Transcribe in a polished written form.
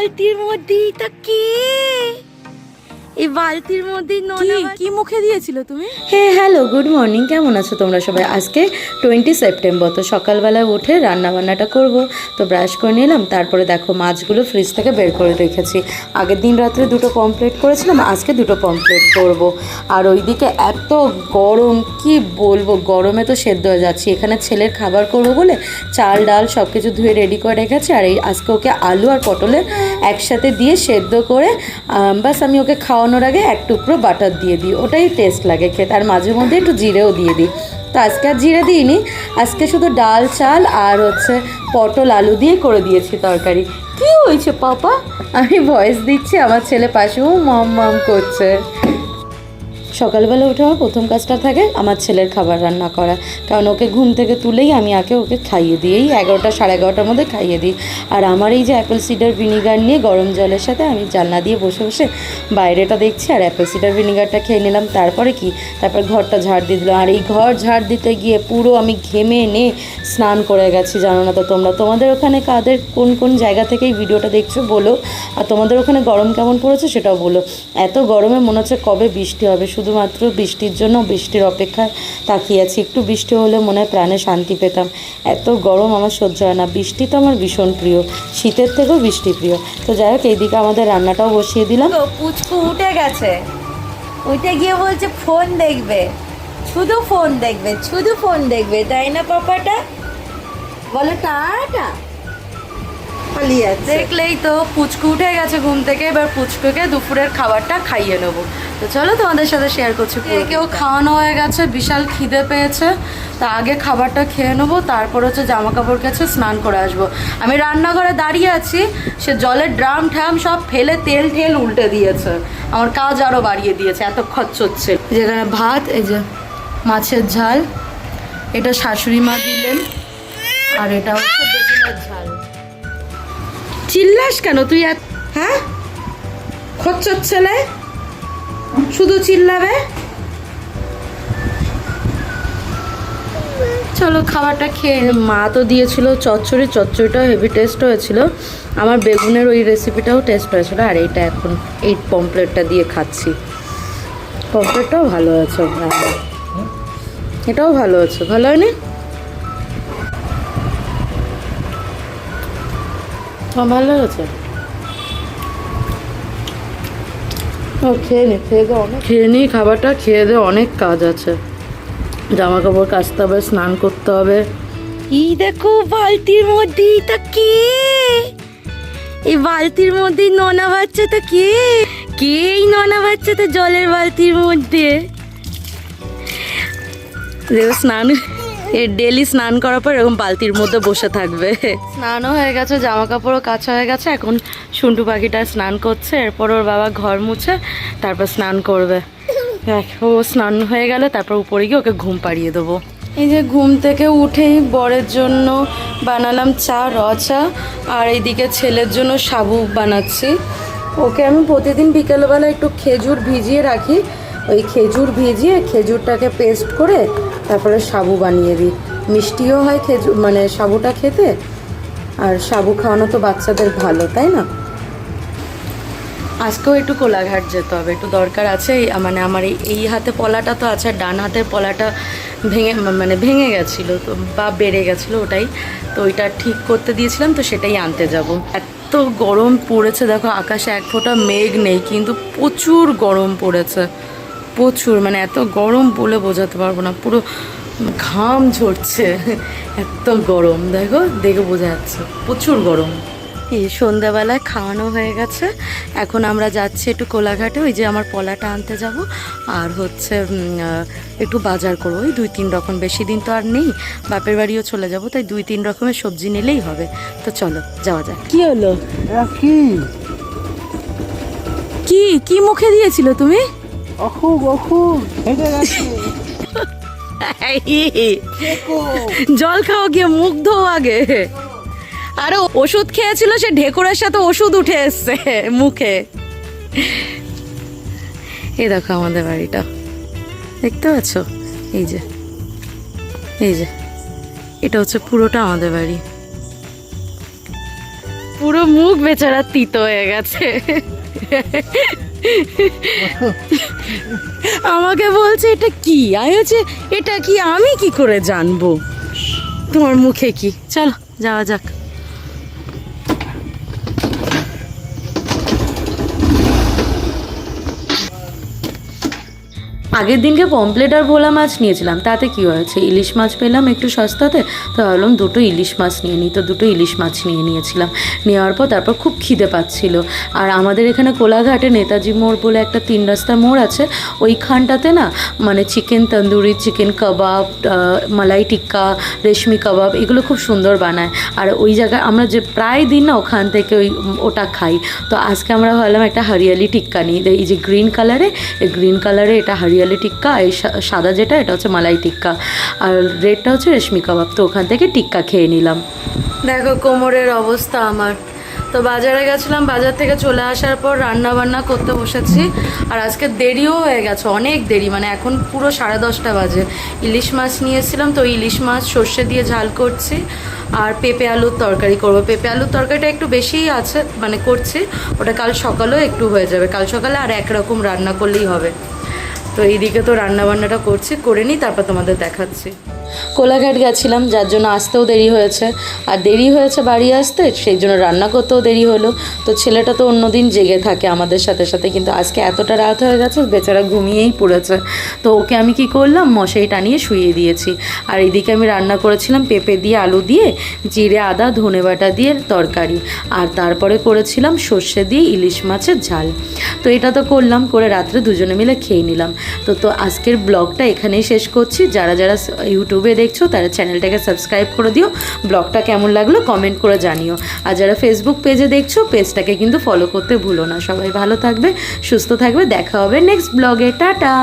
বালতির মধ্যেই তা কি এই বালতির মধ্যে কি মুখে দিয়েছিল তুমি? হ্যালো গুড মর্নিং, কেমন আছো তোমরা সবাই? আজকে 20 সেপ্টেম্বর, তো সকালবেলায় উঠে রান্নাবান্নাটা করব। তো ব্রাশ করে নিলাম, তারপরে দেখো মাছগুলো ফ্রিজ থেকে বের করে রেখেছি। আগের দিন রাত্রে দুটো কমপ্লিট করেছিলাম, আজকে দুটো কমপ্লিট করব। আর ওইদিকে এত গরম, কি বলবো, গরমে তো সেদ্ধ হয়ে যাচ্ছি। এখানে ছেলের খাবার করব বলে চাল ডাল সব কিছু ধুয়ে রেডি করে রেখেছি। আর এই আজকে ওকে আলু আর পটলের একসাথে দিয়ে সেদ্ধ করে বাস আমি ওকে খাওয়ানোর আগে এক টুকরো বাটার দিয়ে দিই, ওটাই টেস্ট লাগে খেতে। আর মাঝে মধ্যে একটু জিরেও দিয়ে দিই। তো আজকে আর জিরে দিইনি, আজকে শুধু ডাল চাল আর পটল আলু দিয়ে করে দিয়েছি তরকারি। কি হয়েছে পাপা? আমি ভয়েস দিচ্ছি, আমার ছেলে পাশেও মম মম করছে। সকালবেলা উঠে আমার প্রথম কাজটা থাকে আমার ছেলের খাবার রান্না করা, কারণ ওকে ঘুম থেকে তুলেই আমি ওকে খাইয়ে দিই। এই 11টা সাড়ে 11টার মধ্যে খাইয়ে দিই। আর আমার এই যে অ্যাপেল সিডার ভিনিগার নিয়ে গরম জলের সাথে আমি জানলা দিয়ে বসে বসে বাইরেটা দেখছি আর অ্যাপেল সিডার ভিনিগারটা খেয়ে নিলাম। তারপর ঘরটা ঝাড় দিয়ে দিলাম। আর এই ঘর ঝাড় দিতে গিয়ে পুরো আমি ঘেমে নে স্নান করে গেছি। জানো না তো তোমাদের ওখানে কাদের কোন কোন জায়গা থেকে এই ভিডিওটা দেখছো বলো, আর তোমাদের ওখানে গরম কেমন পড়েছে সেটাও বলো। এত গরমে মনে হচ্ছে কবে বৃষ্টি হবে, শুধুমাত্র বৃষ্টির জন্য বৃষ্টির অপেক্ষায় তাকিয়ে আছি। একটু বৃষ্টি হলে মনে হয় প্রাণে শান্তি পেতাম। এত গরম আমার সহ্য হয় না। বৃষ্টি তো আমার ভীষণ প্রিয়, শীতের থেকেও বৃষ্টি প্রিয়। তো যাই হোক, এইদিকে আমাদের রান্নাটাও বসিয়ে দিলাম। তো পুচকু উঠে গেছে, উঠে গিয়ে বলছে ফোন দেখবে, শুধু ফোন দেখবে, শুধু ফোন দেখবে, তাই না পাপাটা? বলে টাটা। দেখলেই তো পুচকু উঠে গেছে ঘুম থেকে। এবার পুচকুকে দুপুরের খাবারটা খাইয়ে নেবো। তো চলো তোমাদের সাথে শেয়ার করছি। কেউ খাওয়ানো হয়ে গেছে, বিশাল খিদে পেয়েছে। তা আগে খাবারটা খেয়ে নেবো, তারপর জামা কাপড় কেচে স্নান করে আসবো। আমি রান্নাঘরে দাঁড়িয়ে আছি, সে জলের ড্রাম ঠ্রাম সব ফেলে তেল ঠেল উল্টে দিয়েছে। আমার কাজ আরও বাড়িয়ে দিয়েছে, এত খরচ হচ্ছে। যেখানে ভাত, এই যে মাছের ঝাল, এটা শাশুড়ি মা দিলেন, আর এটা হচ্ছে বেগুনের ঝাল। চিল্লাস কেন তুই? হ্যাঁ, খচ্চর ছেলে, শুধু চিল্লাবে। চলো খাবারটা খেয়ে। মা তো দিয়েছিল চচ্চড়িটাও হেভি টেস্ট হয়েছিল। আমার বেগুনের ওই রেসিপিটাও টেস্ট হয়েছিল। আর এইটা এখন এই পমপ্লেটটা দিয়ে খাচ্ছি। পমপ্লেটটাও ভালো হয়েছে, এটাও ভালো হয়েছে। ভালো হয়নি? ভালো হয়েছে। খেয়ে নিই খাবারটা, খেয়ে দে, অনেক কাজ আছে। জামা কাপড় কাচতে হবে, স্নান করতে হবে। এই দেখো বালতির মধ্যেই তা কে, এই বালতির মধ্যেই নোনা বাচ্চাটা কে, কে এই নোনা বাচ্চাটা জলের বালতির মধ্যে? দেখো স্নান, ডেলি স্নান করার পর এরকম বালতির মধ্যে বসে থাকবে। স্নানও হয়ে গেছে, জামা কাপড়ও কাচা হয়ে গেছে। এখন সন্টু পাখিটা স্নান করছে, এরপর ওর বাবা ঘর মুছে তারপর স্নান করবে। ও স্নান হয়ে গেলে তারপর উপরে গিয়ে ওকে ঘুম পাড়িয়ে দেবো। এই যে ঘুম থেকে উঠেই বরের জন্য বানালাম চা, চা, আর এইদিকে ছেলের জন্য সাবু বানাচ্ছি। ওকে আমি প্রতিদিন বিকেলবেলা একটু খেজুর ভিজিয়ে রাখি। ওই খেজুর ভিজিয়ে খেজুরটাকে পেস্ট করে তারপরে সাবু বানিয়ে দিই। মিষ্টিও হয় খেজুর, মানে সাবুটা খেতে। আর সাবু খাওয়ানো তো বাচ্চাদের ভালো, তাই না? আজকেও একটু কোলাঘাট যেতে হবে, একটু দরকার আছে। মানে আমার এই হাতে পলাটা তো আছে, ডান হাতের পলাটা ভেঙে গেছিলো তো, বা বেড়ে গেছিলো, ওটাই তো ওইটা ঠিক করতে দিয়েছিলাম, তো সেটাই আনতে যাব। এত গরম পড়েছে, দেখো আকাশে এক ফোঁটা মেঘ নেই, কিন্তু প্রচুর গরম পড়েছে, প্রচুর। মানে এত গরম বলে বোঝাতে পারবো না, পুরো ঘাম ঝরছে, এত গরম। দেখে বোঝা যাচ্ছে প্রচুর গরম। এই সন্ধ্যাবেলায় খাওয়ানো হয়ে গেছে, এখন আমরা যাচ্ছি একটু কোলাঘাটে। ওই যে আমার পলাটা আনতে যাব, আর একটু বাজার করবো। ওই 2-3 রকম, বেশি দিন তো আর নেই, বাপের বাড়িও চলে যাব, তাই 2-3 রকমের সবজি নিলেই হবে। তো চলো যাওয়া যাক। কি হলো? কি মুখে দিয়েছিল তুমি? জল খাও গিয়ে, মুখ ধো আগে। আরে ওষুধ খেয়েছিল, সে ঢেকুরের সাথে ওষুধ উঠে এসছে মুখে। এই দেখো আমাদের বাড়িটা, দেখতে পাচ্ছ? এই যে এটা হচ্ছে পুরোটা আমাদের বাড়ি। পুরো মুখ বেচারা তিতো হয়ে গেছে। আমাকে বলছে এটা কি, আমি হচ্ছে এটা কি, আমি কি করে জানবো তোমার মুখে কি। চলো যাওয়া যাক। আগের দিনকে পমপ্লেট আর ভোলা মাছ নিয়েছিলাম, তাতে কি হয়েছে, ইলিশ মাছ পেলাম একটু সস্তাতে, তো ভাবলাম দুটো ইলিশ মাছ নিয়ে নিই, তো দুটো ইলিশ মাছ নিয়েছিলাম। নেওয়ার পর তারপর খুব খিদে পাচ্ছিল। আর আমাদের এখানে কোলাঘাটে নেতাজি মোড় বলে একটা 3 রাস্তা মোড় আছে, ওইখানটাতে না মানে চিকেন তন্দুরি, চিকেন কাবাব, মালাই টিক্কা, রেশমি কাবাব, এগুলো খুব সুন্দর বানায়। আর ওই জায়গায় আমরা যে প্রায় দিন না ওখান থেকে ওটা খাই। তো আজকে আমরা ভাবলাম একটা হরিয়ালি টিক্কা নিই, এই যে গ্রিন কালারে এটা হরিয়ালি টিক্কা, এই সাদা যেটা এটা হচ্ছে মালাই টিক্কা, আর রেডটা হচ্ছে রেশমি কাবাব। তো ওখান থেকে টিক্কা খেয়ে নিলাম। দেখো কোমরের অবস্থা আমার। তো বাজারে গেছিলাম, বাজার থেকে চলে আসার পর রান্না বান্না করতে বসেছি। আর আজকে দেরিও হয়ে গেছে, অনেক দেরি, মানে এখন পুরো 10:30 বাজে। ইলিশ মাছ নিয়েছিলাম, তো ইলিশ মাছ সর্ষে দিয়ে ঝাল করছি, আর পেঁপে আলুর তরকারি করব। পেঁপে আলুর তরকারিটা একটু বেশিই আছে, মানে করছি, ওটা কাল সকালেও একটু হয়ে যাবে, কাল সকালে আর একরকম রান্না করলেই হবে। তো এইদিকে তো রান্না বান্নাটা করছি, করে নিই, তারপর তোমাদের দেখাচ্ছি। কোলাঘাট গেছিলাম, যার জন্য আসতেও দেরি হয়েছে, আর দেরি হয়েছে বাড়ি আসতে, সেই জন্য রান্না করতেও দেরি হলো। তো ছেলেটা তো অন্যদিন জেগে থাকে আমাদের সাথে সাথে, কিন্তু আজকে এতটা রাত হয়ে গেছে বেচারা ঘুমিয়েই পড়েছে। তো ওকে আমি কি করলাম, মশারি টানিয়ে শুইয়ে দিয়েছি। আর এদিকে আমি রান্না করেছিলাম পেঁপে দিয়ে আলু দিয়ে জিরে আদা ধনে বাটা দিয়ে তরকারি, আর তারপরে করেছিলাম সর্ষে দিয়ে ইলিশ মাছের ঝাল। তো এটা তো করলাম, করে রাত্রে দুজনে মিলে খেয়ে নিলাম। তো আজকের ব্লগটা এখানেই শেষ করছি। যারা যারা ইউটিউবে দেখছো তারা চ্যানেলটাকে সাবস্ক্রাইব করে দিও। ব্লগটা কেমন লাগলো কমেন্ট করে জানিও। আর যারা ফেসবুক পেজে দেখছো পেজটাকে কিন্তু ফলো করতে ভুলো না। সবাই ভালো থাকবে, সুস্থ থাকবে, দেখা হবে নেক্সট ব্লগে। টাটা।